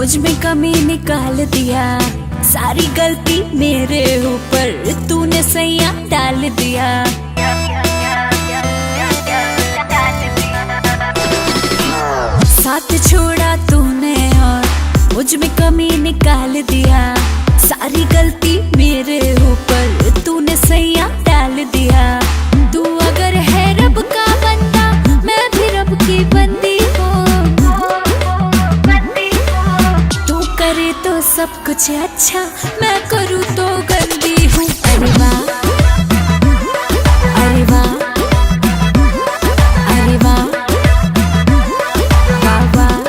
मुझ में कमी निकाल दिया, सारी गलती मेरे ऊपर तूने सैया डाल दिया। साथ छोड़ा तूने और मुझ में कमी निकाल दिया, सारी गलती मेरे ऊपर तूने सैया डाल दिया। तू अगर है रब का बंदा, मैं भी रब की बंदी हूँ। तू करे तो सब कुछ अच्छा, मैं करूँ तो गंदी हूँ। अरे वाह, अरे वाह, अरे वाह, वाह वाह।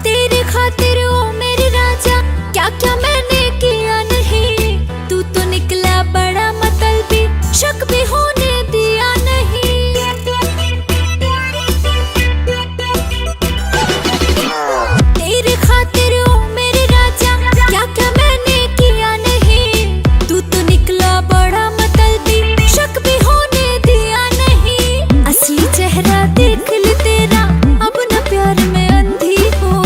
तेरे खातिर ओ मेरे राजा, क्या क्या मैंने किया नहीं। तू तो निकला बड़ा मतलबी, शक भी होने दिया नहीं। तेरे खातिर ओ मेरे राजा, क्या क्या मैंने किया नहीं। तू तो निकला बड़ा मतलबी, शक भी होने दिया नहीं। असली चेहरा देख ले तेरा, अब न प्यार में अंधी हूँ।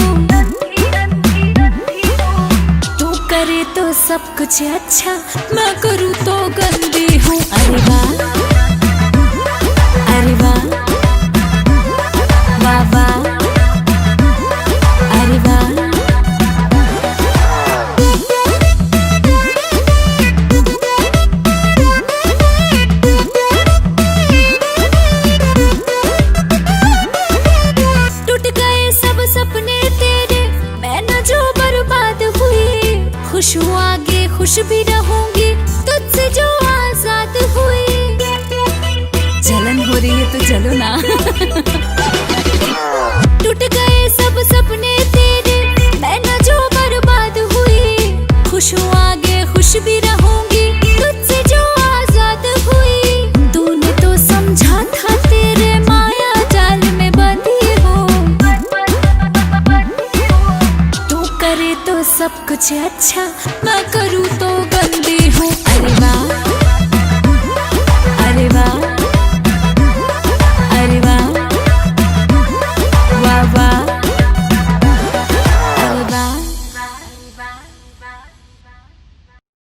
तू करे तो सब कुछ अच्छा, मैं करूँ तो गंदी हूँ। अरे वाह, अरे वाह, वाह वाह, अरे वाह। टूट गए सब सपने तेरे, मैं न जो बर्बाद हुई। खुश हूँ आगे खुश भी रहूंगी, तुझसे जो आजाद हुई। जलन हो रही है तो चलो ना। टूट गए सब सपने तेरे, मैं न जो बर्बाद हुई। खुश हूँ आगे खुश भी रहूंगी, तुझसे जो आजाद हुई। तूने तो समझा था तेरे माया जाल में बंधी हूँ। तू करे तो सब कुछ अच्छा, मैं करूँ तो